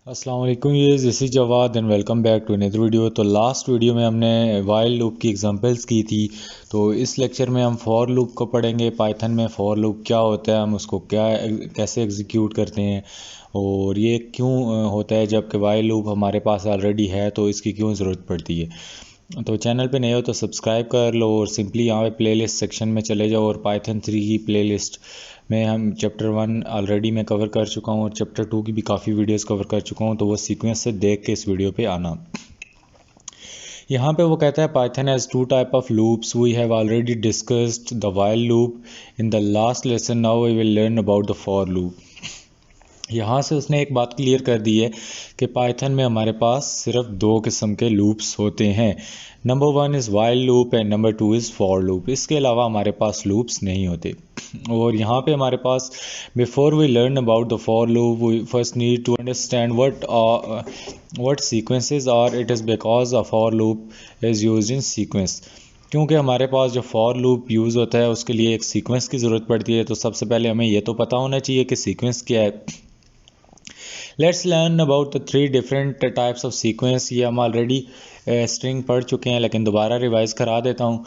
अस्सलाम वालेकुम, ये this is Jawad and welcome back to another video. तो लास्ट वीडियो में हमने वाइल लूप की एग्जांपल्स की थी। तो इस लेक्चर में हम फॉर लूप को पढ़ेंगे। पाइथन में फॉर लूप क्या होता है, हम उसको कैसे एग्जीक्यूट करते हैं और ये क्यों होता है, जबकि वाइल लूप हमारे पास ऑलरेडी है तो इसकी क्यों ज़रूरत पड़ती है। तो चैनल पे नए हो तो सब्सक्राइब कर लो और सिंपली यहाँ पे प्लेलिस्ट सेक्शन में चले जाओ और पाइथन 3 की प्लेलिस्ट में हम चैप्टर 1 ऑलरेडी मैं कवर कर चुका हूँ और चैप्टर 2 की भी काफ़ी वीडियोस कवर कर चुका हूँ, तो वो सीक्वेंस से देख के इस वीडियो पे आना। यहाँ पे वो कहता है Python has two type of loops, we have already discussed the while loop in the last lesson, now we will learn about the for loop. यहाँ से उसने एक बात क्लियर कर दी है कि पाइथन में हमारे पास सिर्फ दो किस्म के लूप्स होते हैं। Number 1 is while loop and number 2 is for loop. इसके अलावा हमारे पास लूप्स नहीं होते। और यहाँ पे हमारे पास before we learn about the for loop we first need to understand what sequences are. It is because a for loop is used in sequence. क्योंकि हमारे पास जो फॉर लूप यूज़ होता है उसके लिए एक सीक्वेंस की ज़रूरत पड़ती है। तो सबसे पहले हमें ये तो पता होना चाहिए कि सीक्वेंस क्या है। Let's learn about the 3 different types of sequence. ये हम ऑलरेडी स्ट्रिंग पढ़ चुके हैं, लेकिन दोबारा रिवाइज करा देता हूँ।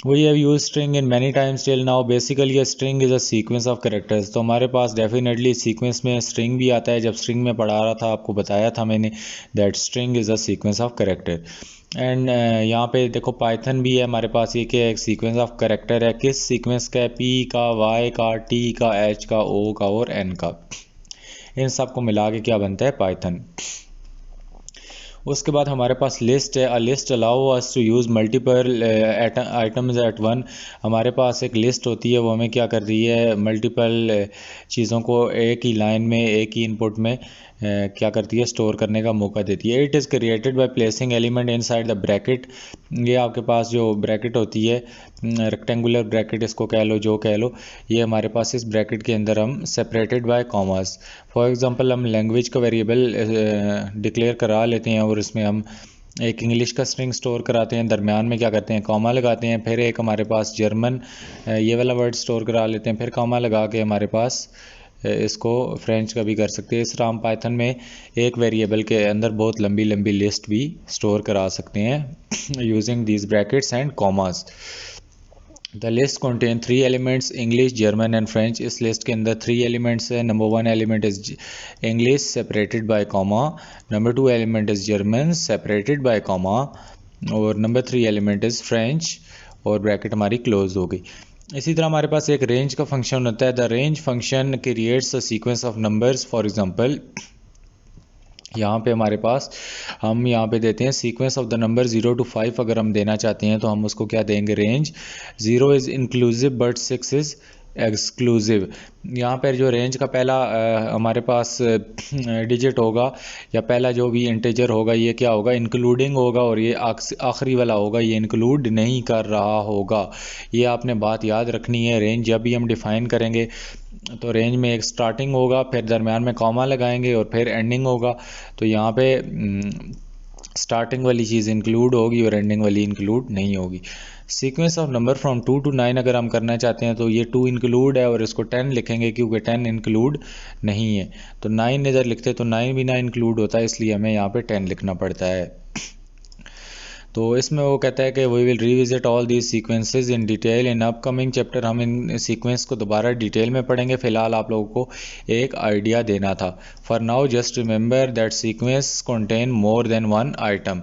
We have use string in many times till now. Basically a string is a sequence of characters. तो हमारे पास डेफिनेटली सीक्वेंस में स्ट्रिंग भी आता है। जब स्ट्रिंग में पढ़ा रहा था आपको बताया था मैंने that string is a sequence of character. And यहाँ पे देखो पाइथन भी है हमारे पास। ये क्या है, एक सीक्वेंस ऑफ कैरेक्टर है। किस सीक्वेंस का है? पी का, वाई का, टी का, एच का, ओ का और एन का। इन सब को मिला के क्या बनता है? पाइथन। उसके बाद हमारे पास लिस्ट है। A list allow us to use multiple items at one. हमारे पास एक लिस्ट होती है, वो हमें क्या कर रही है, मल्टीपल चीज़ों को एक ही लाइन में, एक ही इनपुट में क्या करती है, स्टोर करने का मौका देती है। It is created by placing element inside the bracket. ये आपके पास जो ब्रैकेट होती है, रेक्टेंगुलर ब्रैकेट इसको कह लो, जो कह लो, ये हमारे पास इस ब्रैकेट के अंदर हम separated by commas. For example हम लैंग्वेज का वेरिएबल डिक्लेयर करा लेते हैं और इसमें हम एक इंग्लिश का स्ट्रिंग स्टोर कराते हैं, दरमियान में क्या करते हैं, कॉमा लगाते हैं। फिर एक हमारे पास जर्मन ये वाला वर्ड स्टोर करा लेते हैं, फिर कॉमा लगा के हमारे पास इसको फ्रेंच का भी कर सकते हैं। इस तरह हम पाइथन में एक वेरिएबल के अंदर बहुत लंबी लंबी लिस्ट भी स्टोर करा सकते हैं using these brackets and commas. The list contain 3 elements, English, German and French. इस लिस्ट के अंदर 3 एलिमेंट्स है। Number 1 element is English separated by comma, number 2 element is German separated by comma और number 3 element is French और bracket हमारी close हो गई। इसी तरह हमारे पास एक रेंज का फंक्शन होता है। The range function creates a sequence of numbers. For example यहाँ पे हमारे पास हम यहाँ पे देते हैं sequence of the number 0 to 5। अगर हम देना चाहते हैं तो हम उसको क्या देंगे, range. 0 is inclusive but 6 is exclusive. यहाँ पर जो रेंज का पहला हमारे पास डिजिट होगा या पहला जो भी इंटीजर होगा, ये क्या होगा, इंक्लूडिंग होगा और ये आखिरी वाला होगा, ये इंक्लूड नहीं कर रहा होगा। ये आपने बात याद रखनी है। रेंज जब भी हम डिफ़ाइन करेंगे तो रेंज में एक स्टार्टिंग होगा, फिर दरमियान में कॉमा लगाएंगे और फिर एंडिंग होगा। तो यहाँ पे स्टार्टिंग वाली चीज़ इंक्लूड होगी और एंडिंग वाली इंक्लूड नहीं होगी। Sequence of number from 2 to 9 अगर हम करना चाहते हैं तो ये 2 इंक्लूड है और इसको 10 लिखेंगे क्योंकि 10 इंक्लूड नहीं है। तो 9 इधर लिखते तो 9 भी ना इंक्लूड होता है, इसलिए हमें यहाँ पे 10 लिखना पड़ता है। तो इसमें वो कहता है कि we will revisit all these sequences in detail in upcoming chapter. हम इन सीक्वेंस को दोबारा डिटेल में पढ़ेंगे। फ़िलहाल आप लोगों को एक आइडिया देना था। For now just remember that sequence contain more than one item.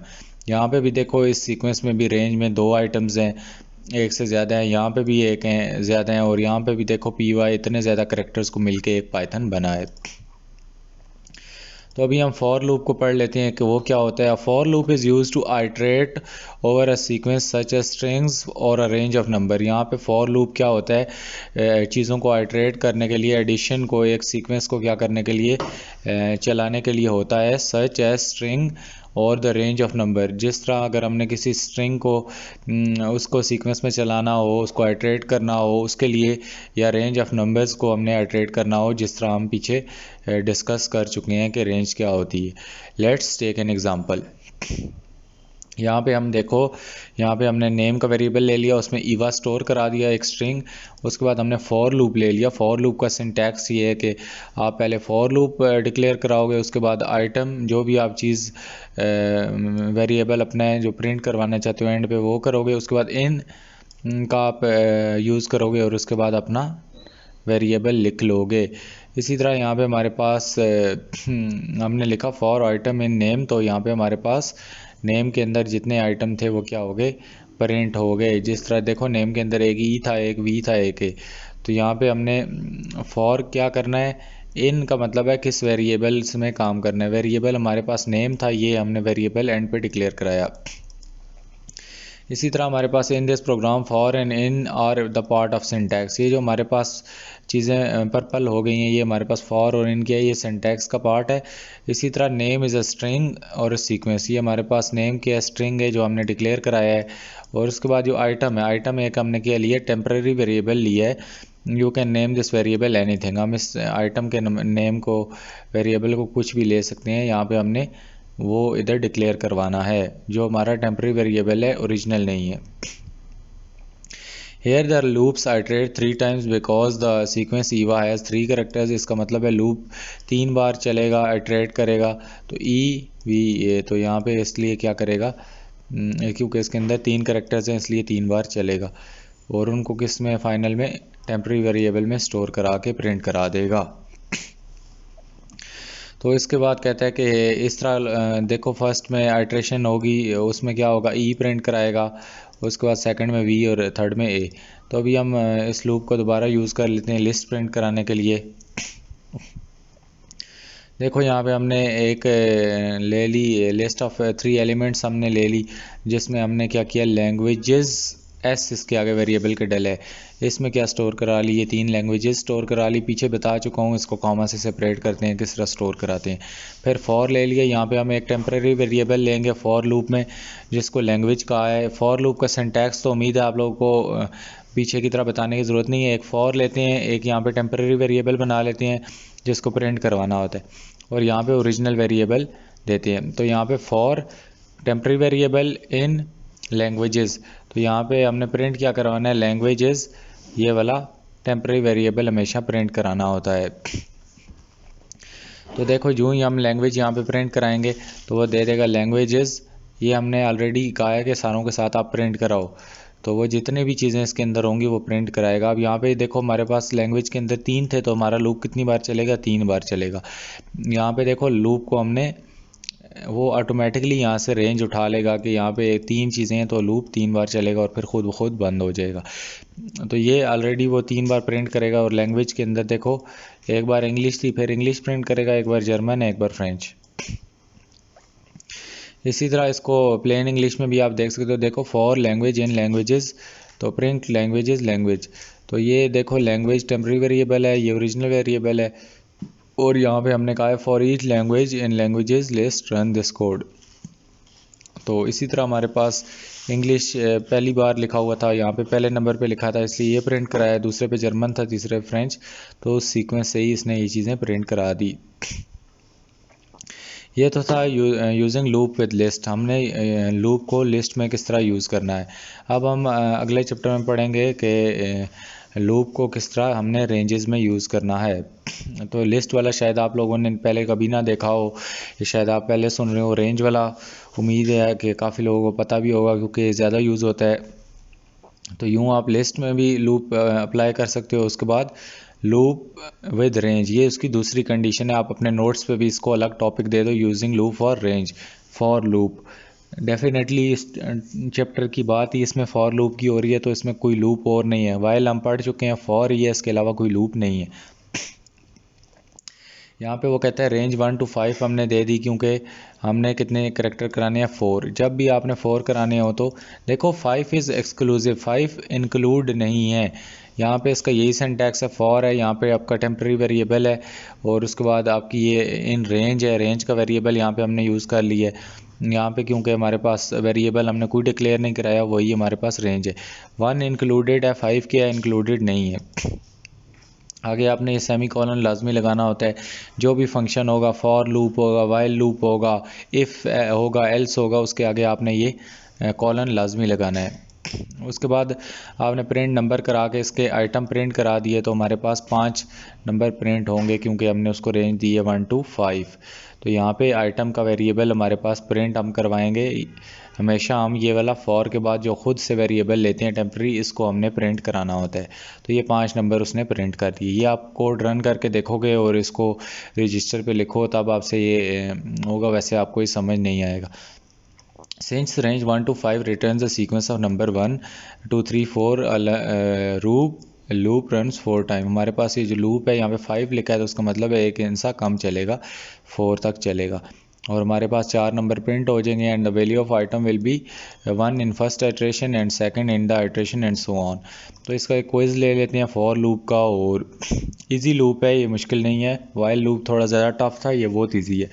यहाँ पे भी देखो, इस सीक्वेंस में भी रेंज में 2 आइटम्स हैं, एक से ज़्यादा है, यहाँ पे भी एक हैं, ज़्यादा हैं, और यहाँ पे भी देखो पी वाई इतने ज़्यादा करेक्टर्स को मिलके एक पाइथन बना है। तो अभी हम फॉर लूप को पढ़ लेते हैं कि वो क्या होता है। For loop is use to iterate over a sequence such as strings और अ रेंज ऑफ नंबर। यहाँ पे फॉर लूप क्या होता है, चीज़ों को आइट्रेट करने के लिए, एडिशन को, एक सीक्वेंस को क्या करने के लिए, चलाने के लिए होता है, सच एज स्ट्रिंग और द रेंज ऑफ नंबर। जिस तरह अगर हमने किसी स्ट्रिंग को उसको सीक्वेंस में चलाना हो, उसको आइट्रेट करना हो उसके लिए, या रेंज ऑफ नंबर्स को हमने आइट्रेट करना हो, जिस तरह हम पीछे डिस्कस कर चुके हैं कि रेंज क्या होती है। Let's take an example. यहाँ पे हम देखो, यहाँ पे हमने नेम का वेरिएबल ले लिया, उसमें ईवा स्टोर करा दिया एक स्ट्रिंग। उसके बाद हमने फॉर लूप ले लिया। फॉर लूप का सिंटैक्स ये है कि आप पहले फॉर लूप डिक्लेयर कराओगे, उसके बाद आइटम जो भी आप चीज़ वेरिएबल अपना जो प्रिंट करवाना चाहते हो एंड पे वो करोगे, उसके बाद इन का आप यूज़ करोगे और उसके बाद अपना वेरिएबल लिख लोगे। इसी तरह यहाँ पे हमारे पास हमने लिखा फॉर आइटम इन नेम, तो यहाँ पे हमारे पास नेम के अंदर जितने आइटम थे वो क्या हो गए, प्रिंट हो गए। जिस तरह देखो नेम के अंदर एक ई था, एक वी था, एक ए। तो यहाँ पे हमने फॉर क्या करना है, इन का मतलब है किस वेरिएबल्स में काम करना है। वेरिएबल हमारे पास नेम था, ये हमने वेरिएबल एंड पे डिक्लेयर कराया। इसी तरह हमारे पास in this program for and in are the part of syntax, ये जो हमारे पास चीज़ें पर्पल हो गई हैं ये हमारे पास फॉर और इन के ये सिंटैक्स का पार्ट है। इसी तरह नेम इज़ अ स्ट्रिंग और सीक्वेंस, ये हमारे पास नेम के स्ट्रिंग है जो हमने डिक्लेयर कराया है। और उसके बाद जो आइटम है, आइटम एक हमने क्या लिया, टेम्परेरी वेरिएबल लिया है। You can name this variable anything, हम इस आइटम के नेम को, वेरिएबल को कुछ भी ले सकते हैं। यहाँ पे हमने वो इधर डिक्लेयर करवाना है, जो हमारा टेम्परेरी वेरिएबल है, ओरिजिनल नहीं है। Here the loops iterate 3 times because the sequence eva has 3 characters, इसका मतलब है लूप 3 बार चलेगा, iterate करेगा। तो ई वी ए, तो यहाँ पे इसलिए क्या करेगा, क्योंकि इसके अंदर 3 करेक्टर्स हैं इसलिए 3 बार चलेगा और उनको किस में, फाइनल में टेम्परेरी वेरिएबल में स्टोर करा के प्रिंट करा देगा। तो इसके बाद कहता है कि इस तरह देखो फर्स्ट में आइट्रेशन होगी, उसमें क्या होगा, ई प्रिंट कराएगा, उसके बाद सेकंड में वी और थर्ड में ए। तो अभी हम इस लूप को दोबारा यूज़ कर लेते हैं लिस्ट प्रिंट कराने के लिए। देखो यहाँ पे हमने एक ले ली लिस्ट ऑफ 3 एलिमेंट्स हमने ले ली, जिसमें हमने क्या किया, लैंग्वेजेस एस इसके आगे वेरिएबल के डल है, इसमें क्या स्टोर करा ली, ये 3 लैंग्वेजेस स्टोर करा ली। पीछे बता चुका हूँ इसको कॉमा से सेपरेट करते हैं, किस तरह स्टोर कराते हैं। फिर फॉर ले लिया, यहाँ पे हम एक टेम्परेरी वेरिएबल लेंगे फॉर लूप में जिसको लैंग्वेज कहा है। फॉर लूप का सिंटैक्स तो उम्मीद है आप लोगों को पीछे की तरह बताने की ज़रूरत नहीं है। एक फॉर लेते हैं, एक यहाँ पे टेम्परेरी वेरिएबल बना लेते हैं जिसको प्रिंट करवाना होता है, और यहाँ पे ओरिजिनल वेरिएबल देते हैं। तो यहाँ पे for temporary variable in languages, तो यहाँ पे हमने प्रिंट क्या करवाना है, लैंग्वेजेस, ये वाला टेम्परेरी वेरिएबल हमेशा प्रिंट कराना होता है। तो देखो यूँ ही हम लैंग्वेज यहाँ पे प्रिंट कराएंगे तो वो दे देगा लैंग्वेजेस, ये हमने ऑलरेडी कहा है कि सारों के साथ आप प्रिंट कराओ, तो वो जितने भी चीज़ें इसके अंदर होंगी वो प्रिंट कराएगा। अब यहाँ पे देखो हमारे पास लैंग्वेज के अंदर 3 थे, तो हमारा लूप कितनी बार चलेगा, 3 बार चलेगा। यहाँ पे देखो लूप को हमने वो ऑटोमेटिकली यहाँ से रेंज उठा लेगा कि यहाँ पे 3 चीज़ें हैं तो लूप 3 बार चलेगा और फिर खुद ब खुद बंद हो जाएगा। तो ये ऑलरेडी वो 3 बार प्रिंट करेगा। और लैंग्वेज के अंदर देखो एक बार इंग्लिश थी, फिर इंग्लिश प्रिंट करेगा, एक बार जर्मन है, एक बार फ्रेंच। इसी तरह इसको प्लेन इंग्लिश में भी आप देख सकते हो, देखो फॉर लैंग्वेज इन लैंग्वेजेस, तो प्रिंट लैंग्वेजेस लैंग्वेज। तो ये देखो लैंग्वेज टेम्परेरी वेरिएबल है, ये ओरिजिनल वेरिएबल है, और यहाँ पे हमने कहा है for each language in languages list run this code. तो इसी तरह हमारे पास इंग्लिश पहली बार लिखा हुआ था, यहाँ पे पहले नंबर पे लिखा था इसलिए ये प्रिंट कराया, दूसरे पे जर्मन था, तीसरे फ्रेंच, तो उस सीक्वेंस से ही इसने ये चीज़ें प्रिंट करा दी। ये तो था यूजिंग लूप विद लिस्ट, हमने लूप को लिस्ट में किस तरह यूज़ करना है। अब हम अगले चैप्टर में पढ़ेंगे कि लूप को किस तरह हमने रेंजेस में यूज़ करना है। तो लिस्ट वाला शायद आप लोगों ने पहले कभी ना देखा हो, ये शायद आप पहले सुन रहे हो। रेंज वाला उम्मीद है कि काफ़ी लोगों को पता भी होगा क्योंकि ज़्यादा यूज़ होता है। तो यूँ आप लिस्ट में भी लूप अप्लाई कर सकते हो। उसके बाद लूप विद रेंज, ये उसकी दूसरी कंडीशन है। आप अपने नोट्स पे भी इसको अलग टॉपिक दे दो, using loop for range, for loop. Definitely इस चैप्टर की बात ही इसमें फॉर लूप की हो रही है, तो इसमें कोई लूप और नहीं है। वाइल हम पढ़ चुके हैं, फॉर ही है, इसके अलावा कोई लूप नहीं है। यहाँ पे वो कहता है रेंज 1 to 5 हमने दे दी क्योंकि हमने कितने करेक्टर कराने हैं, 4। जब भी आपने 4 कराने हो तो देखो 5 इज़ एक्सक्लूसिव, 5 इंक्लूड नहीं है। यहाँ पे इसका यही सिंटैक्स है, फॉर है, यहाँ पे आपका टेम्परेरी वेरिएबल है, और उसके बाद आपकी ये इन रेंज है, रेंज का वेरिएबल यहाँ पे हमने यूज़ कर लिया है। यहाँ पे क्योंकि हमारे पास वेरिएबल हमने कोई डिक्लेयर नहीं कराया, वही हमारे पास रेंज है। 1 इंक्लूडेड है, 5 क्या इंक्लूडेड नहीं है। आगे आपने ये सेमी कॉलन लाजमी लगाना होता है। जो भी फंक्शन होगा, फॉर लूप होगा, वाइल लूप होगा, इफ़ होगा, एल्स होगा, उसके आगे आपने ये कॉलन लाजमी लगाना है। उसके बाद आपने प्रिंट नंबर करा के इसके आइटम प्रिंट करा दिए तो हमारे पास 5 नंबर प्रिंट होंगे, क्योंकि हमने उसको रेंज दी है 1 to 5। तो यहाँ पे आइटम का वेरिएबल हमारे पास प्रिंट हम करवाएंगे। हमेशा हम ये वाला फॉर के बाद जो ख़ुद से वेरिएबल लेते हैं टेम्प्रेरी, इसको हमने प्रिंट कराना होता है। तो ये 5 नंबर उसने प्रिंट कर दिए। ये आप कोड रन करके देखोगे और इसको रजिस्टर पे लिखो, तब आपसे ये होगा, वैसे आपको ये समझ नहीं आएगा। Since range 1 to 5 returns a sequence of number 1 2 3 4 loop runs 4 time. हमारे पास ये जो लूप है यहाँ पे 5 लिखा है, तो उसका मतलब है एक इंसा कम चलेगा, 4 तक चलेगा। और हमारे पास 4 नंबर प्रिंट हो जाएंगे and the value of item will be 1 in first iteration and second in the iteration and so on. तो इसका एक क्विज ले लेते हैं फॉर लूप का, और इजी लूप है, ये मुश्किल नहीं है। वाइल लूप थोड़ा ज़्यादा टफ था, ये बहुत ईजी है।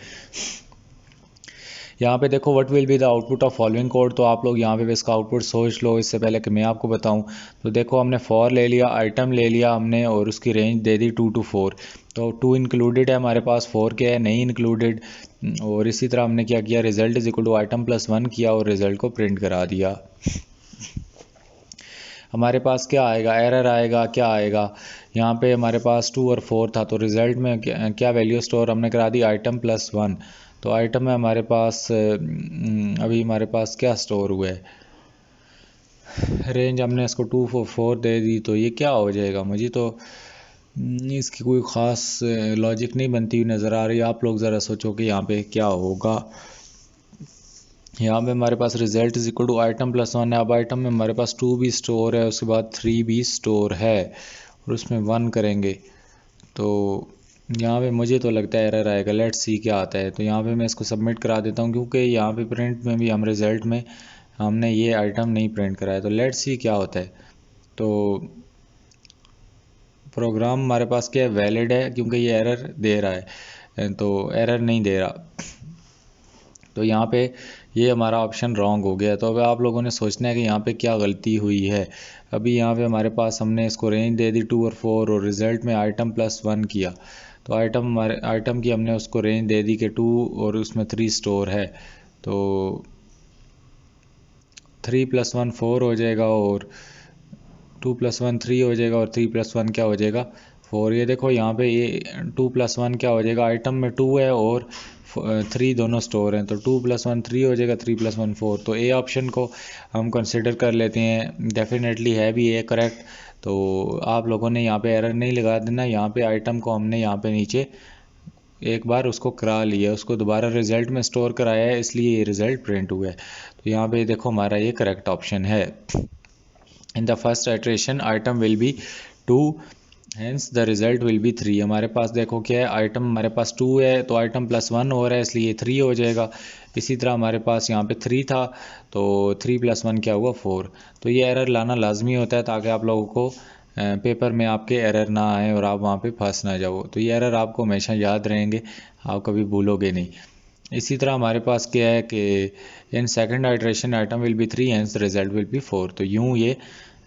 यहाँ पे देखो what will be the output of following code. तो आप लोग यहाँ पे इसका आउटपुट सोच लो इससे पहले कि मैं आपको बताऊँ। तो देखो हमने फॉर ले लिया, आइटम ले लिया हमने, और उसकी रेंज दे दी 2 to 4। तो 2 इंक्लूडेड है हमारे पास, 4 क्या है नहीं इंक्लूडेड। और इसी तरह हमने क्या किया, result is equal to item plus 1 किया और रिजल्ट को प्रिंट करा दिया। हमारे पास क्या आएगा, एरर आएगा, क्या आएगा। यहाँ पे हमारे पास 2 और 4 था, तो रिज़ल्ट में क्या वैल्यू स्टोर हमने करा दी, आइटम प्लस 1। तो आइटम में हमारे पास अभी हमारे पास क्या स्टोर हुआ है, रेंज हमने इसको 2 4 दे दी। तो ये क्या हो जाएगा, मुझे तो इसकी कोई ख़ास लॉजिक नहीं बनती हुई नज़र आ रही। आप लोग ज़रा सोचो कि यहाँ पे क्या होगा। यहाँ पे हमारे पास result is equal to item plus 1 है। अब आइटम में हमारे पास 2 भी स्टोर है, उसके बाद 3 भी स्टोर है, और उसमें 1 करेंगे तो यहाँ पे मुझे तो लगता है एरर आएगा। लेट्स सी क्या आता है। तो यहाँ पे मैं इसको सबमिट करा देता हूँ, क्योंकि यहाँ पे प्रिंट में भी हम रिज़ल्ट में हमने ये आइटम नहीं प्रिंट कराया। तो लेट्स सी क्या होता है। तो प्रोग्राम हमारे पास क्या है, वैलिड है, क्योंकि ये एरर दे रहा है, तो एरर नहीं दे रहा। तो यहाँ पे ये हमारा ऑप्शन रॉन्ग हो गया। तो अब आप लोगों ने सोचना है कि यहाँ पे क्या गलती हुई है। अभी यहाँ पे हमारे पास हमने इसको रेंज दे दी 2 और 4 और रिज़ल्ट में आइटम प्लस 1 किया। तो आइटम की हमने उसको रेंज दे दी कि 2 और उसमें 3 स्टोर है। तो 3 + 1 4 हो जाएगा, और 2 + 1 3 हो जाएगा, और 3 + 1 क्या हो जाएगा, 4। ये देखो यहाँ पे ये 2 + 1 क्या हो जाएगा, आइटम में 2 है और 3 दोनों स्टोर हैं, तो 2 + 1 3 हो जाएगा, 3 + 1 4। तो ए ऑप्शन को हम कंसिडर कर लेते हैं, डेफिनेटली है भी ए करेक्ट। तो आप लोगों ने यहाँ पे एरर नहीं लगा देना। यहाँ पे आइटम को हमने यहाँ पे नीचे एक बार उसको करा लिया, उसको दोबारा रिज़ल्ट में स्टोर कराया है, इसलिए ये रिज़ल्ट प्रिंट हुआ है। तो यहाँ पे देखो हमारा ये करेक्ट ऑप्शन है। In the first iteration item will be 2 hence the result will be 3। हमारे पास देखो क्या है, आइटम हमारे पास 2 है, तो आइटम प्लस 1 हो रहा है, इसलिए 3 हो जाएगा। इसी तरह हमारे पास यहाँ पे 3 था, तो 3 + 1 क्या हुआ, 4। तो ये एरर लाना लाजमी होता है, ताकि आप लोगों को पेपर में आपके एरर ना आए और आप वहाँ पे फंस ना जाओ। तो ये एरर आपको हमेशा याद रहेंगे, आप कभी भूलोगे नहीं। इसी तरह हमारे पास क्या है कि in second iteration item will be 3 hence result will be 4। तो यूँ ये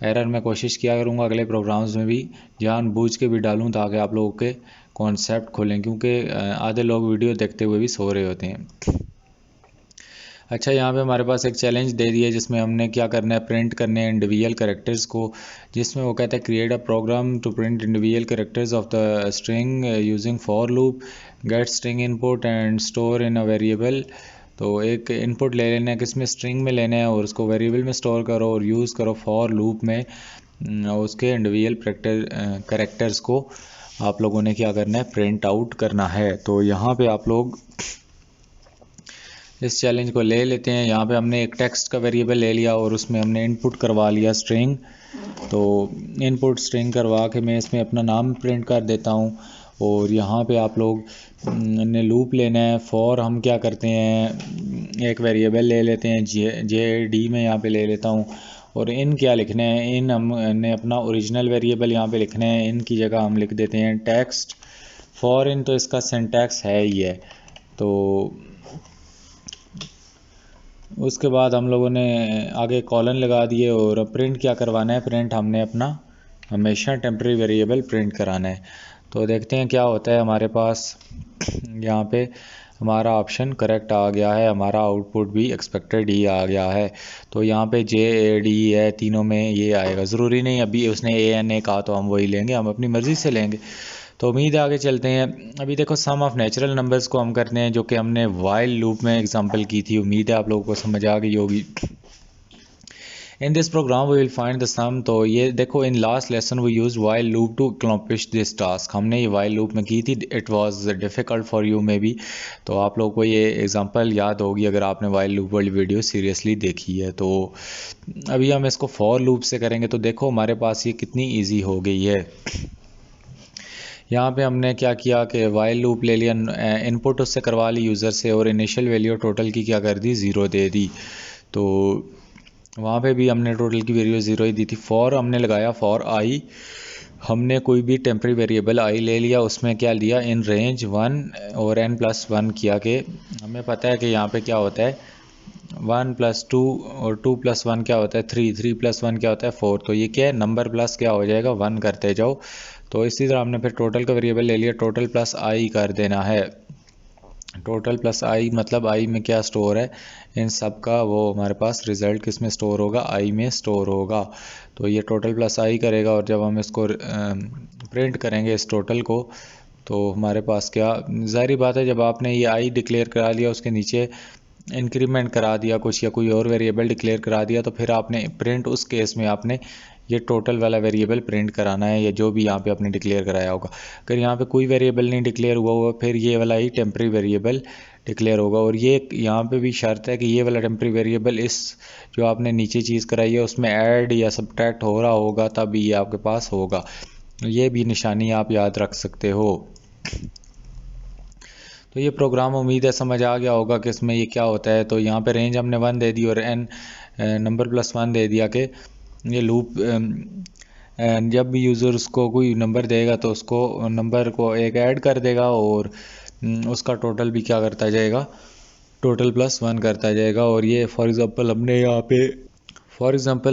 एरर मैं कोशिश किया करूँगा अगले प्रोग्राम्स में भी जानबूझ के भी डालूँ, ताकि आप लोगों के कॉन्सेप्ट खोलें, क्योंकि आधे लोग वीडियो देखते हुए भी सो रहे होते हैं। अच्छा, यहाँ पे हमारे पास एक चैलेंज दे दिया, जिसमें हमने क्या करना है, प्रिंट करने हैं इंडिविजुअल कैरेक्टर्स को। जिसमें वो कहता है create a program to print individual characters of the string using for loop, get string input and store in a variable. तो एक इनपुट ले लेना है, किसमें, स्ट्रिंग में लेना है, और उसको वेरिएबल में स्टोर करो और यूज़ करो फॉर लूप में। उसके इंडिविजुअल कैरेक्टर्स को आप लोगों ने क्या करना है, प्रिंट आउट करना है। तो यहाँ पे आप लोग इस चैलेंज को ले लेते हैं। यहाँ पे हमने एक टेक्स्ट का वेरिएबल ले लिया और उसमें हमने इनपुट करवा लिया स्ट्रिंग। तो इनपुट स्ट्रिंग करवा के मैं इसमें अपना नाम प्रिंट कर देता हूँ। और यहाँ पे आप लोग ने लूप लेना है। फॉर हम क्या करते हैं, एक वेरिएबल ले लेते हैं, JD में यहाँ पे ले लेता हूँ। और इन क्या लिखना है, इन हमने अपना ओरिजिनल वेरिएबल यहाँ पे लिखना है, इन की जगह हम लिख देते हैं टेक्स्ट फॉर इन। तो इसका सिंटैक्स है ही है। तो उसके बाद हम लोगों ने आगे कॉलन लगा दिए, और प्रिंट क्या करवाना है, प्रिंट हमने अपना हमेशा टेम्प्रेरी वेरिएबल प्रिंट कराना है। तो देखते हैं क्या होता है हमारे पास। यहाँ पे हमारा ऑप्शन करेक्ट आ गया है, हमारा आउटपुट भी एक्सपेक्टेड ही आ गया है। तो यहाँ पे जे ए डी है, तीनों में ये आएगा। ज़रूरी नहीं अभी उसने ए एन ए कहा तो हम वही लेंगे, हम अपनी मर्ज़ी से लेंगे। तो उम्मीद है आगे चलते हैं। अभी देखो सम ऑफ नेचुरल नंबर्स को हम करते हैं, जो कि हमने वाइल लूप में एग्जांपल की थी। उम्मीद है आप लोगों को समझ आ गई होगी। In this program we will find the sum. तो ये देखो in last lesson we use while loop to accomplish this task. हमने ये वाइल लूप में की थी। It was difficult for you may be. तो आप लोगों को ये एग्जांपल याद होगी अगर आपने वाइल लूप वाली वीडियो सीरियसली देखी है। तो अभी हम इसको फॉर लूप से करेंगे। तो देखो हमारे पास ये कितनी ईजी हो गई है। यहाँ पे हमने क्या किया कि वाइल लूप ले लिया, इनपुट उससे करवा ली यूज़र से, और इनिशियल वैल्यू टोटल की क्या कर दी, ज़ीरो दे दी। तो वहाँ पे भी हमने टोटल की वैल्यू ज़ीरो ही दी थी। फॉर हमने लगाया फॉर आई, हमने कोई भी टेम्प्रेरी वेरिएबल आई ले लिया, उसमें क्या लिया इन रेंज 1 और n+1 किया। कि हमें पता है कि यहाँ पे क्या होता है 1+2 और 2+1 क्या होता है 3, 3+1 क्या होता है 4। तो ये क्या है नंबर प्लस क्या हो जाएगा 1 करते जाओ। तो इसी तरह हमने फिर टोटल का वेरिएबल ले लिया, टोटल प्लस आई कर देना है। टोटल प्लस आई मतलब आई में क्या स्टोर है इन सब का, वो हमारे पास रिज़ल्ट किस में स्टोर होगा, आई में स्टोर होगा। तो ये टोटल प्लस आई करेगा, और जब हम इसको प्रिंट करेंगे इस टोटल को, तो हमारे पास क्या, ज़ाहिर बात है जब आपने ये आई डिक्लेयर करा लिया, उसके नीचे इंक्रीमेंट करा दिया कुछ या कोई और वेरिएबल डिक्लेयर करा दिया, तो फिर आपने प्रिंट उस केस में आपने ये टोटल वाला वेरिएबल प्रिंट कराना है, या जो भी यहाँ पे आपने डिक्लेयर कराया होगा। अगर यहाँ पे कोई वेरिएबल नहीं डिक्लेयर हुआ हुआ, फिर ये वाला ही टेम्प्रेरी वेरिएबल डिक्लेयर होगा। और ये यहाँ पे भी शर्त है कि ये वाला टेम्प्रेरी वेरिएबल इस जो आपने नीचे चीज़ कराई है उसमें ऐड या सब्ट्रैक्ट हो रहा होगा, तभी ये आपके पास होगा। ये भी निशानी आप याद रख सकते हो। तो ये प्रोग्राम उम्मीद है समझ आ गया होगा कि इसमें ये क्या होता है। तो यहाँ पे रेंज हमने 1 दे दी और n नंबर +1 दे दिया कि ये लूप जब भी यूज़र उसको कोई नंबर देगा तो उसको नंबर को एक ऐड कर देगा, और उसका टोटल भी क्या करता जाएगा, टोटल +1 करता जाएगा। और ये फॉर एग्ज़ाम्पल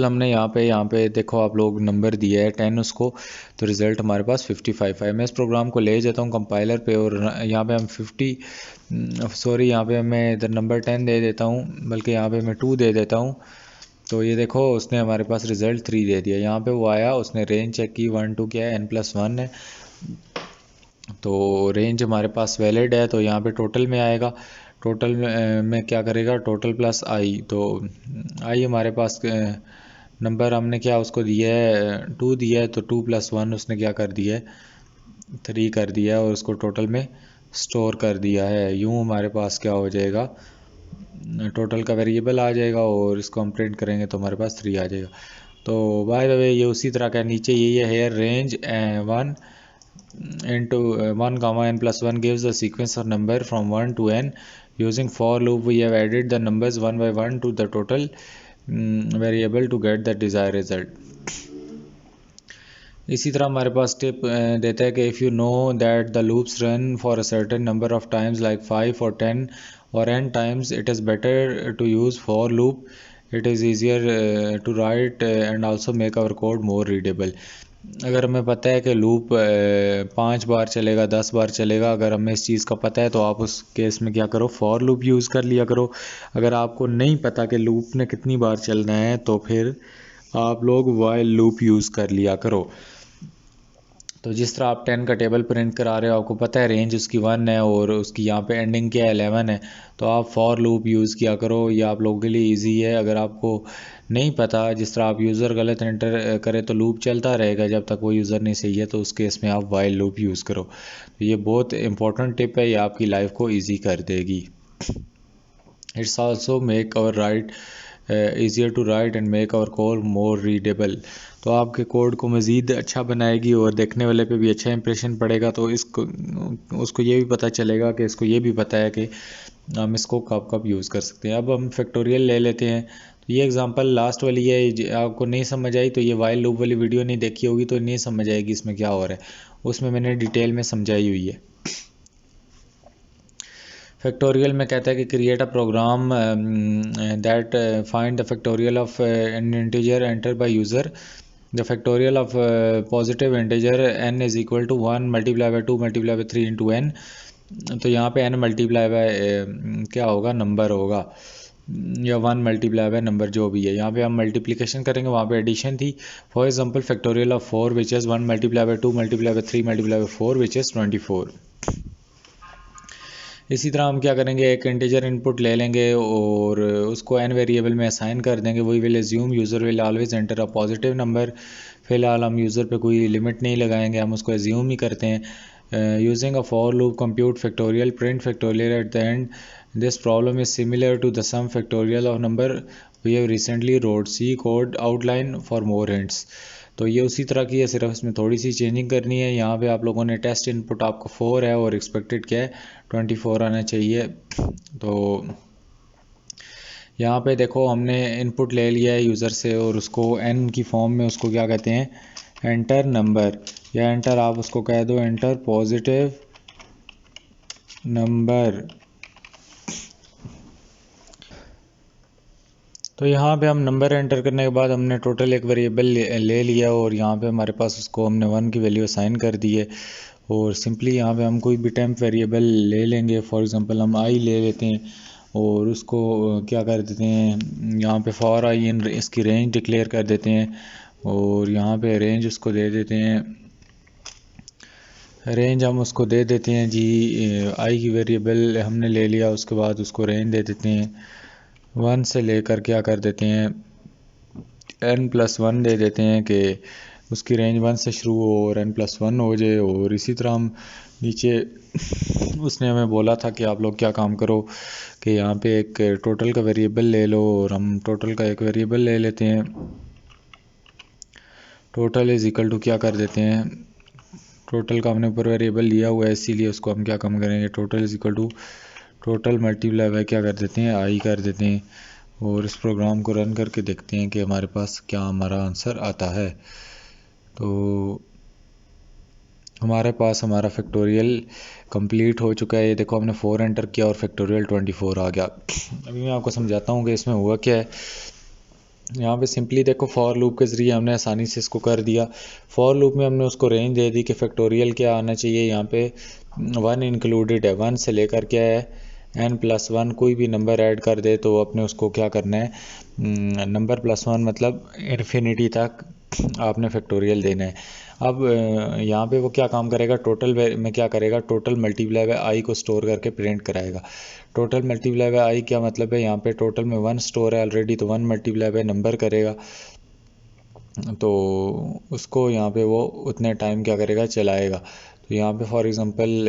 हमने यहाँ पे देखो आप लोग नंबर दिया है 10 उसको, तो रिज़ल्ट हमारे पास 55 है। मैं इस प्रोग्राम को ले जाता हूँ कंपाइलर पे, और यहाँ पे हम यहाँ पे मैं इधर नंबर 10 दे देता हूँ, बल्कि यहाँ पे मैं 2 दे देता हूँ। तो ये देखो उसने हमारे पास रिज़ल्ट 3 दे दिया। यहाँ पे वो आया, उसने रेंज चेक की 1 2 क्या है n+1 है, तो रेंज हमारे पास वैलिड है। तो यहाँ पे टोटल में आएगा, टोटल में क्या करेगा टोटल प्लस आई। तो आई हमारे पास नंबर हमने क्या उसको दिया है 2 दिया है, तो 2+1 उसने क्या कर दिया है 3 कर दिया है, और उसको टोटल में स्टोर कर दिया है। यूँ हमारे पास क्या हो जाएगा टोटल का वेरिएबल आ जाएगा, और इसको हम प्रिंट करेंगे तो हमारे पास 3 आ जाएगा। तो बाय द वे ये उसी तरह का नीचे यही है hair range 1 into 1 comma n+1 gives the sequence of number from 1 to n. Using for loop we have added the numbers one by one to the total variable to get the desired result. इसी तरह हमारे पास tip देता है कि if you know that the loops run for a certain number of times like 5 और 10 और n times, it is better to use for loop. It is easier to write and also make our code more readable. अगर हमें पता है कि loop 5 बार चलेगा 10 बार चलेगा, अगर हमें इस चीज़ का पता है तो आप उस केस में क्या करो फॉर लूप यूज़ कर लिया करो। अगर आपको नहीं पता कि लूप ने कितनी बार चलना है तो फिर आप लोग वाइल लूप यूज़ कर लिया करो। तो जिस तरह आप 10 का टेबल प्रिंट करा रहे हो, आपको पता है रेंज उसकी 1 है और उसकी यहाँ पे एंडिंग क्या है 11 है, तो आप फॉर लूप यूज़ किया करो। ये आप लोगों के लिए इजी है। अगर आपको नहीं पता, जिस तरह आप यूज़र गलत एंटर करे तो लूप चलता रहेगा जब तक वो यूज़र नहीं सही है, तो उस केस में आप वाइल लूप यूज़ करो। तो ये बहुत इंपॉर्टेंट टिप है, ये आपकी लाइफ को ईजी कर देगी। It's also make our write easier to write and make our code more readable. तो आपके कोड को मज़ीद अच्छा बनाएगी और देखने वाले पे भी अच्छा इंप्रेशन पड़ेगा। तो उसको ये भी पता चलेगा कि इसको ये भी पता है कि हम इसको कब कब यूज़ कर सकते हैं। अब हम फैक्टोरियल ले लेते हैं। तो ये एग्जांपल लास्ट वाली है, आपको नहीं समझ आई तो ये वाइल लूप वाली वीडियो नहीं देखी होगी तो नहीं समझ आएगी इसमें क्या हो रहा है। उसमें मैंने डिटेल में समझाई हुई है। फैक्टोरियल में कहता है कि create a program that find the factorial of an integer enter by user the factorial of positive integer n is equal to 1 multiply by 2 multiply by 3 into n। तो यहाँ पे n मल्टीप्लाई बाय क्या होगा, number होगा, या 1 multiply by number जो भी है। यहाँ पे हम मल्टीप्लिकेशन करेंगे, वहाँ पे एडिशन थी। For example factorial of 4 which is 1 multiply by 2 multiply by 3 multiply by 4 which is 24। इसी तरह हम क्या करेंगे, एक इंटीजर इनपुट ले लेंगे और उसको n वेरिएबल में असाइन कर देंगे। We will assume user will always enter a positive number. फ़िलहाल हम यूज़र पे कोई लिमिट नहीं लगाएंगे, हम उसको एज्यूम ही करते हैं। Using a for loop compute factorial print factorial at the end. This problem is similar to the sum factorial of number we have recently wrote. See code outline for more hints. तो ये उसी तरह की है, सिर्फ इसमें थोड़ी सी changing करनी है। यहाँ पे आप लोगों ने टेस्ट इनपुट आपको 4 है और एक्सपेक्टेड क्या है 24 आना चाहिए। तो यहाँ पे देखो हमने इनपुट ले लिया है यूज़र से और उसको n की फॉर्म में उसको क्या कहते हैं, एंटर नंबर, या एंटर आप उसको कह दो एंटर पॉजिटिव नंबर। तो यहाँ पे हम नंबर एंटर करने के बाद हमने टोटल एक वेरिएबल ले लिया और यहाँ पे हमारे पास उसको हमने 1 की वैल्यू असाइन कर दी है। और सिंपली यहाँ पे हम कोई भी टेम्प वेरिएबल ले लेंगे, फॉर एग्जांपल हम i ले लेते हैं और उसको क्या कर देते हैं, यहाँ पे फॉर i इन इसकी रेंज डिक्लेयर कर देते हैं और यहाँ पे रेंज उसको दे देते हैं, रेंज हम उसको दे देते हैं जी। i की वेरिएबल हमने ले लिया, उसके बाद उसको रेंज दे देते हैं 1 से लेकर क्या कर देते हैं n+1 दे देते हैं कि उसकी रेंज 1 से शुरू हो और n+1 हो जाए। और इसी तरह हम नीचे उसने हमें बोला था कि आप लोग क्या काम करो कि यहाँ पे एक टोटल का वेरिएबल ले लो और हम टोटल का एक वेरिएबल ले लेते हैं। टोटल इज़ इक्वल टू क्या कर देते हैं, टोटल का हमने ऊपर वेरिएबल लिया हुआ है इसीलिए उसको हम क्या कम करेंगे, total is equal to total multiply by क्या कर देते हैं i कर देते हैं। और इस प्रोग्राम को रन करके देखते हैं कि हमारे पास क्या हमारा आंसर आता है। तो हमारे पास हमारा फैक्टोरियल कंप्लीट हो चुका है। ये देखो हमने 4 एंटर किया और फैक्टोरियल 24 आ गया। अभी मैं आपको समझाता हूँ कि इसमें हुआ क्या है। यहाँ पे सिंपली देखो फॉर लूप के ज़रिए हमने आसानी से इसको कर दिया। फॉर लूप में हमने उसको रेंज दे दी कि फैक्टोरियल क्या आना चाहिए। यहाँ पे 1 इंक्लूडेड है, 1 से लेकर क्या है n+1 कोई भी नंबर ऐड कर दे तो आपने उसको क्या करना है, नंबर +1 मतलब इन्फिनिटी तक आपने फैक्टोरियल देना है। अब यहाँ पे वो क्या काम करेगा, टोटल में क्या करेगा, टोटल मल्टीप्लाई बाय आई को स्टोर करके प्रिंट कराएगा। टोटल मल्टीप्लाई बाय आई क्या मतलब है, यहाँ पे टोटल में 1 स्टोर है ऑलरेडी तो 1 मल्टीप्लाई बाय नंबर करेगा तो उसको यहाँ पे वो उतने टाइम क्या करेगा, चलाएगा। तो यहाँ पे फॉर एग्ज़ाम्पल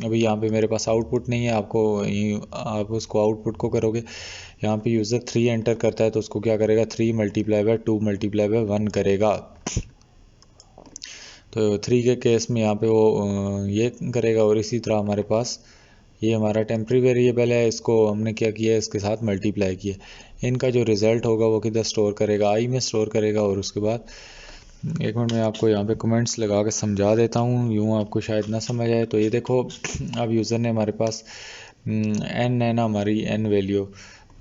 अभी यहाँ पे मेरे पास आउटपुट नहीं है, आप उसको आउटपुट को करोगे। यहाँ पे यूज़र 3 एंटर करता है तो उसको क्या करेगा, 3 मल्टीप्लाई बाय 2 मल्टीप्लाई बाय 1 करेगा। तो 3 के केस में यहाँ पे वो ये करेगा। और इसी तरह हमारे पास ये हमारा टेम्प्रेरी वेरिएबल है, इसको हमने क्या किया है, इसके साथ मल्टीप्लाई किया। इनका जो रिज़ल्ट होगा वो किधर स्टोर करेगा, आई में स्टोर करेगा। और उसके बाद एक मिनट में आपको यहाँ पे कमेंट्स लगा के समझा देता हूँ, यूँ आपको शायद ना समझ आए। तो ये देखो अब यूज़र ने हमारे पास n है ना, हमारी n वैल्यू,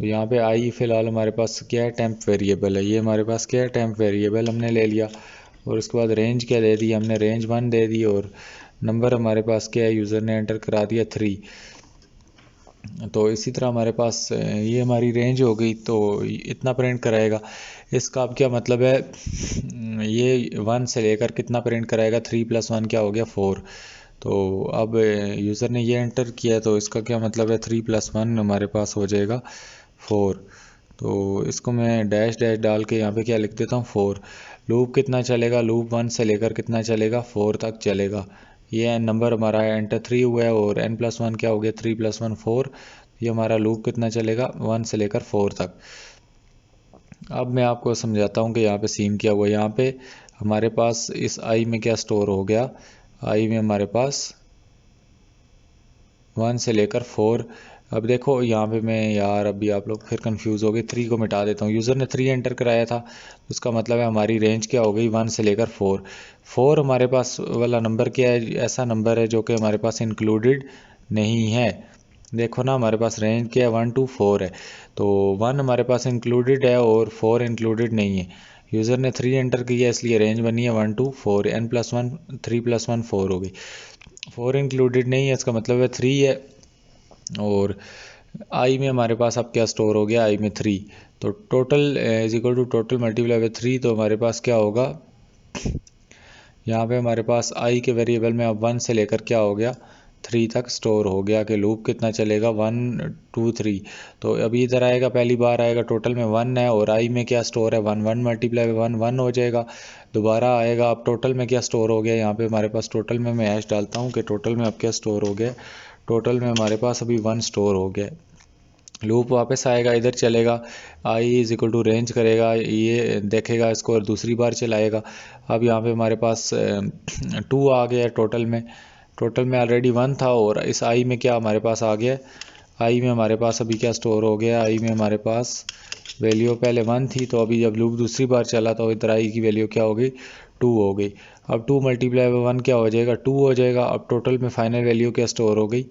यहाँ पे आई फ़िलहाल हमारे पास क्या है, टेम्प वेरिएबल है। ये हमारे पास क्या है, टेम्प वेरिएबल हमने ले लिया। और उसके बाद रेंज क्या दे दी, हमने रेंज 1 दे दी। और नंबर हमारे पास क्या है, यूज़र ने एंटर करा दिया 3। तो इसी तरह हमारे पास ये हमारी रेंज हो गई तो इतना प्रिंट कराएगा। इसका अब क्या मतलब है, ये 1 से लेकर कितना प्रिंट कराएगा, 3 + 1 क्या हो गया 4। तो अब यूज़र ने ये एंटर किया तो इसका क्या मतलब है, 3 + 1 हमारे पास हो जाएगा 4। तो इसको मैं डैश डैश डाल के यहाँ पे क्या लिख देता हूँ 4। लूप कितना चलेगा, लूप 1 से लेकर कितना चलेगा, 4 तक चलेगा। ये नंबर हमारा एंटर 3 हुआ है और n+1 क्या हो गया, 3 + 1 4। ये हमारा लूप कितना चलेगा, 1 से लेकर 4 तक। अब मैं आपको समझाता हूँ कि यहाँ पे सीन क्या हुआ। यहाँ पे हमारे पास इस आई में क्या स्टोर हो गया, आई में हमारे पास 1 से लेकर 4। अब देखो यहाँ पे मैं यार अभी आप लोग फिर कंफ्यूज हो गए, 3 को मिटा देता हूँ। यूज़र ने 3 एंटर कराया था तो उसका मतलब है हमारी रेंज क्या हो गई, 1 से लेकर 4। 4 हमारे पास वाला नंबर क्या है, ऐसा नंबर है जो कि हमारे पास इंक्लूडेड नहीं है। देखो ना हमारे पास रेंज क्या है, 1 to 4 है। तो 1 हमारे पास इंक्लूडेड है और 4 इंक्लूडेड नहीं है। यूज़र ने 3 एंटर किया इसलिए रेंज बनी है 1 to 4, n+1 3 + 1 4 हो गई। 4 इंक्लूडेड नहीं है, इसका मतलब है 3 है। और आई में हमारे पास अब क्या स्टोर हो गया, आई में 3, तो total is equal to total multiply by 3, तो हमारे पास क्या होगा, यहाँ पे हमारे पास आई के वेरिएबल में अब 1 से लेकर क्या हो गया 3 तक स्टोर हो गया कि लूप कितना चलेगा 1 2 3। तो अभी इधर आएगा, पहली बार आएगा टोटल में 1 है और आई में क्या स्टोर है 1, 1 मल्टीप्लाई बाय 1 1 हो जाएगा। दोबारा आएगा, अब टोटल में क्या स्टोर हो गया, यहाँ पे हमारे पास टोटल में मैं हैश डालता हूँ कि टोटल में अब क्या स्टोर हो गया, टोटल में हमारे पास अभी 1 स्टोर हो गया। लूप वापस आएगा, इधर चलेगा, I is equal to range करेगा, ये देखेगा इसको और दूसरी बार चलाएगा। अब यहाँ पे हमारे पास 2 आ गया टोटल में, टोटल में ऑलरेडी 1 था और इस आई में क्या हमारे पास आ गया, आई में हमारे पास अभी क्या स्टोर हो गया, आई में हमारे पास वैल्यू पहले 1 थी, तो अभी जब लूप दूसरी बार चला तो इधर आई की वैल्यू क्या हो गई 2 हो गई। अब 2 मल्टीप्लाई बाय 1 क्या हो जाएगा 2 हो जाएगा। अब टोटल में फाइनल वैल्यू क्या स्टोर हो गई,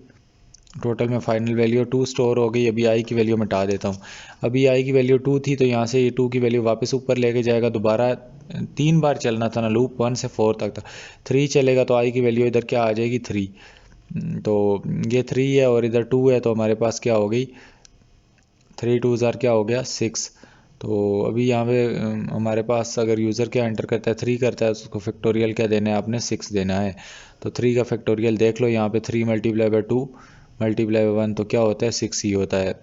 टोटल में फाइनल वैल्यू 2 स्टोर हो गई। अभी आई की वैल्यू मिटा देता हूँ, अभी आई की वैल्यू 2 थी तो यहाँ से ये 2 की वैल्यू वापस ऊपर लेके जाएगा, दोबारा 3 बार चलना था ना लूप, 1 से 4 तक था, 3 चलेगा तो आई की वैल्यू इधर क्या आ जाएगी 3। तो ये 3 है और इधर 2 है, तो हमारे पास क्या हो गई 3 2 ज़ार क्या हो गया 6। तो अभी यहाँ पे हमारे पास अगर यूज़र क्या एंटर करता है 3 करता है तो उसको फैक्टोरियल क्या देना है, आपने 6 देना है। तो 3 का फैक्टोरियल देख लो, यहाँ पे 3 मल्टीप्लाई बाय 2 मल्टीप्लाई बाय 1 तो क्या होता है 6 ही होता है।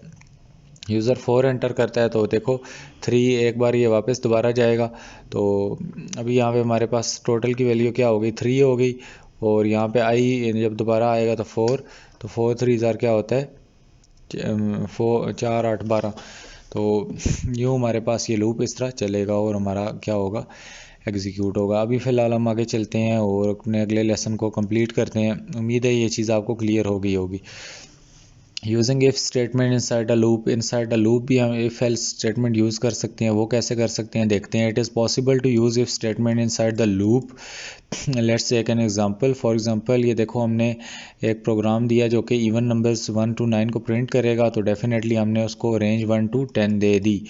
यूज़र 4 एंटर करता है तो देखो 3 एक बार ये वापस दोबारा जाएगा, तो अभी यहाँ पे हमारे पास टोटल की वैल्यू क्या हो गई 3 हो गई। और यहाँ पे आई जब दोबारा आएगा तो 4, तो 4 3 ज़ार क्या होता है 4 8 12। तो यूँ हमारे पास ये लूप इस तरह चलेगा और हमारा क्या होगा एग्जीक्यूट होगा। अभी फ़िलहाल हम आगे चलते हैं और अपने अगले लेसन को कंप्लीट करते हैं। उम्मीद है ये चीज़ आपको क्लियर हो गई होगी। Using if statement inside a loop, inside a loop भी हम इफ़ एल्स स्टेटमेंट यूज़ कर सकते हैं, वो कैसे कर सकते हैं देखते हैं। It is possible to use if statement inside the loop. Let's take an example. For example ये देखो हमने एक प्रोग्राम दिया जो कि इवन नंबर्स 1 to 9 को प्रिंट करेगा, तो डेफिनेटली हमने उसको रेंज 1 to 10 दे दी।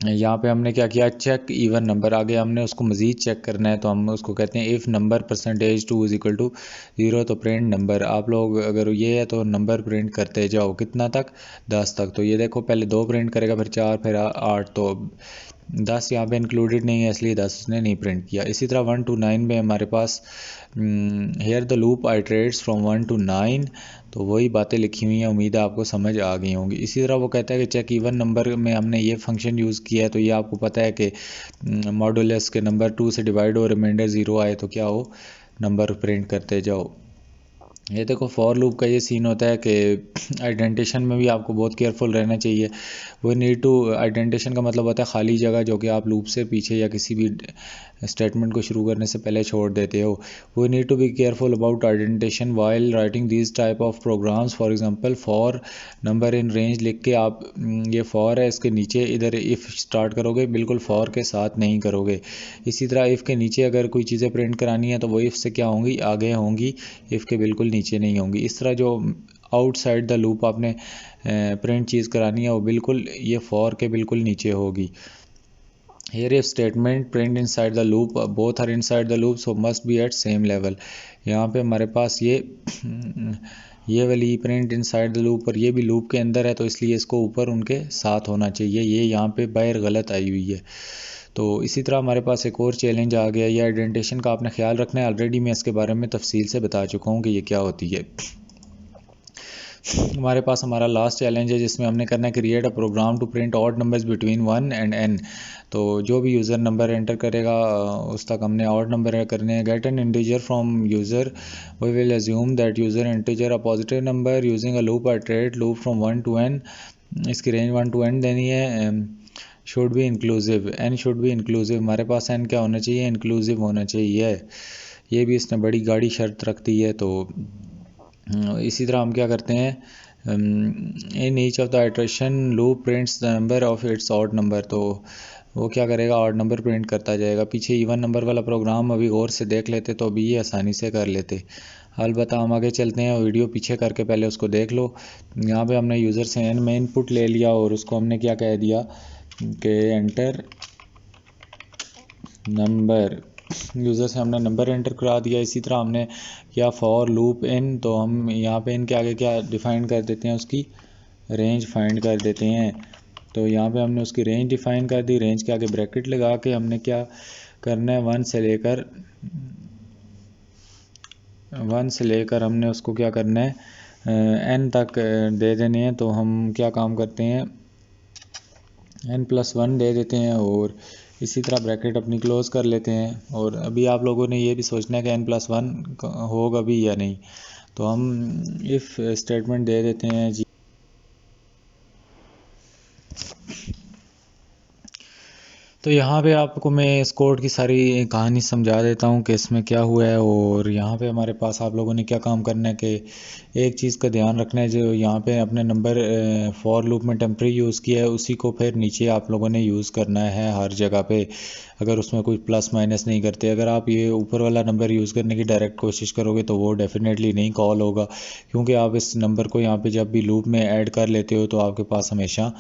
यहाँ पे हमने क्या किया चेक इवन नंबर, आगे हमने उसको मज़ीद चेक करना है तो हम उसको कहते हैं if number %2 is equal to 0, तो प्रिंट नंबर। आप लोग अगर ये है तो नंबर प्रिंट करते जाओ कितना तक 10 तक। तो ये देखो पहले 2 प्रिंट करेगा, फिर 4, फिर 8, तो 10 यहाँ पे इंक्लूडेड नहीं है इसलिए 10 उसने नहीं प्रिंट किया। इसी तरह 1 to 9 में हमारे पास here the loop iterates from 1 to 9, तो वही बातें लिखी हुई हैं, उम्मीद है आपको समझ आ गई होंगी। इसी तरह वो कहता है कि चेक इवन नंबर में हमने ये फंक्शन यूज़ किया है, तो ये आपको पता है कि मॉडुलस के नंबर 2 से डिवाइड हो रिमाइंडर 0 आए तो क्या हो नंबर प्रिंट करते जाओ। ये देखो फॉर लूप का ये सीन होता है कि आइडेंटिशन में भी आपको बहुत केयरफुल रहना चाहिए। वो नीड टू आइडेंटिशन का मतलब होता है खाली जगह जो कि आप लूप से पीछे या किसी भी स्टेटमेंट को शुरू करने से पहले छोड़ देते हो। We need to be careful about indentation while writing this type of programs. For example for number in range लिख के आप ये फॉर है इसके नीचे इधर इफ़ स्टार्ट करोगे, बिल्कुल फॉर के साथ नहीं करोगे। इसी तरह इफ़ के नीचे अगर कोई चीज़ें प्रिंट करानी है तो वो इफ़ से क्या होंगी आगे होंगी, इफ़ के बिल्कुल नीचे नहीं होंगी। इस तरह जो आउटसाइड द लूप आपने प्रिंट चीज़ करानी है वो बिल्कुल ये फॉर के बिल्कुल नीचे होगी। Here if statement print inside the loop, both are inside the loop so must be at same level। यहाँ पे हमारे पास ये वाली प्रिंट इनसाइड द लूप और ये भी लूप के अंदर है, तो इसलिए इसको ऊपर उनके साथ होना चाहिए। ये यहाँ पे बाहर गलत आई हुई है। तो इसी तरह हमारे पास एक और चैलेंज आ गया, ये आइडेंटिशन का आपने ख्याल रखना है। ऑलरेडी मैं इसके बारे में तफसील से बता चुका हूँ कि ये क्या होती है। हमारे पास हमारा लास्ट चैलेंज है जिसमें हमने करना है create a program to print odd numbers between 1 and n। तो जो भी यूज़र नंबर एंटर करेगा उस तक हमने ऑड नंबर करने हैं। Get an integer from user, we will assume that user integer a positive number using a loop iterate loop from 1 to n। इसकी रेंज 1 to n देनी है। Should be inclusive, n should be inclusive, हमारे पास n क्या होना चाहिए inclusive होना चाहिए। ये भी इसने बड़ी गाढ़ी शर्त रख दी है। तो इसी तरह हम क्या करते हैं in each of the iteration loop prints the number of its odd number. तो वो क्या करेगा ऑड नंबर प्रिंट करता जाएगा। पीछे इवन नंबर वाला प्रोग्राम अभी गौर से देख लेते तो अभी ये आसानी से कर लेते। अलबत्ता हम आगे चलते हैं, वीडियो पीछे करके पहले उसको देख लो। यहाँ पे हमने यूज़र से n में इनपुट ले लिया और उसको हमने क्या कह दिया कि एंटर नंबर, यूज़र से हमने नंबर एंटर करा दिया। इसी तरह हमने किया फॉर लूप इन, तो हम यहाँ पे इनके आगे क्या डिफ़ाइन कर देते हैं, उसकी रेंज फाइंड कर देते हैं। तो यहाँ पे हमने उसकी रेंज डिफ़ाइन कर दी। रेंज के आगे ब्रैकेट लगा के हमने क्या करना है, वन से लेकर हमने उसको क्या करना है, एन तक दे देने हैं। तो हम क्या काम करते हैं, n+1 दे देते हैं और इसी तरह ब्रैकेट अपनी क्लोज़ कर लेते हैं। और अभी आप लोगों ने ये भी सोचना है कि n+1 होगा भी या नहीं। तो हम इफ़ स्टेटमेंट दे देते हैं जी। तो यहाँ पे आपको मैं इस कोड की सारी कहानी समझा देता हूँ कि इसमें क्या हुआ है। और यहाँ पे हमारे पास आप लोगों ने क्या काम करना है कि एक चीज़ का ध्यान रखना है, जो यहाँ पे अपने नंबर फॉर लूप में टेम्परेरी यूज़ किया है उसी को फिर नीचे आप लोगों ने यूज़ करना है हर जगह पे, अगर उसमें कोई प्लस माइनस नहीं करते। अगर आप ये ऊपर वाला नंबर यूज़ करने की डायरेक्ट कोशिश करोगे तो वो डेफिनेटली नहीं कॉल होगा, क्योंकि आप इस नंबर को यहाँ पे जब भी लूप में ऐड कर लेते हो तो आपके पास हमेशा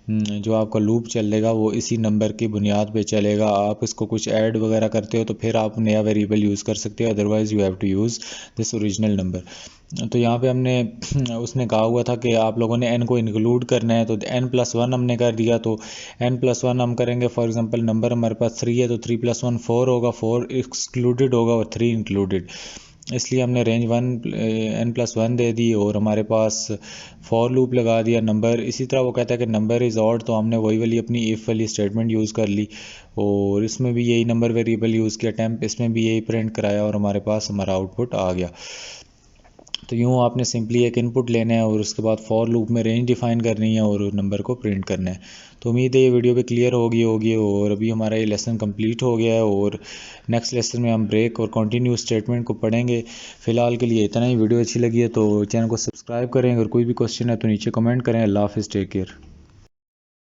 जो आपका लूप चलेगा वो इसी नंबर की बुनियाद पे चलेगा। आप इसको कुछ ऐड वगैरह करते हो तो फिर आप नया वेरिएबल यूज़ कर सकते हो, otherwise you have to use this original number. तो यहाँ पे हमने उसने कहा हुआ था कि आप लोगों ने n को इंक्लूड करना है, तो n+1 हमने कर दिया। तो n+1 हम करेंगे, फॉर एग्जांपल नंबर हमारे पास 3 है तो 3+1 4 होगा, 4 एक्सक्लूडेड होगा और 3 इंक्लूडेड, इसलिए हमने रेंज n+1 दे दी और हमारे पास फॉर लूप लगा दिया नंबर। इसी तरह वो कहता है कि नंबर इज़ ऑड, तो हमने वही वाली अपनी इफ़ वाली स्टेटमेंट यूज़ कर ली और इसमें भी यही नंबर वेरिएबल यूज़ किया, टेम्प इसमें भी यही प्रिंट कराया और हमारे पास हमारा आउटपुट आ गया। तो यूँ आपने सिंपली एक इनपुट लेना है और उसके बाद फॉर लूप में रेंज डिफ़ाइन करनी है और नंबर को प्रिंट करना है। तो उम्मीद है ये वीडियो पे क्लियर होगी। और अभी हमारा ये लेसन कंप्लीट हो गया है और नेक्स्ट लेसन में हम ब्रेक और कंटिन्यू स्टेटमेंट को पढ़ेंगे। फ़िलहाल के लिए इतना ही। वीडियो अच्छी लगी है तो चैनल को सब्सक्राइब करें, अगर कोई भी क्वेश्चन है तो नीचे कमेंट करें। अल्लाह हाफ़िज़, टेक केयर।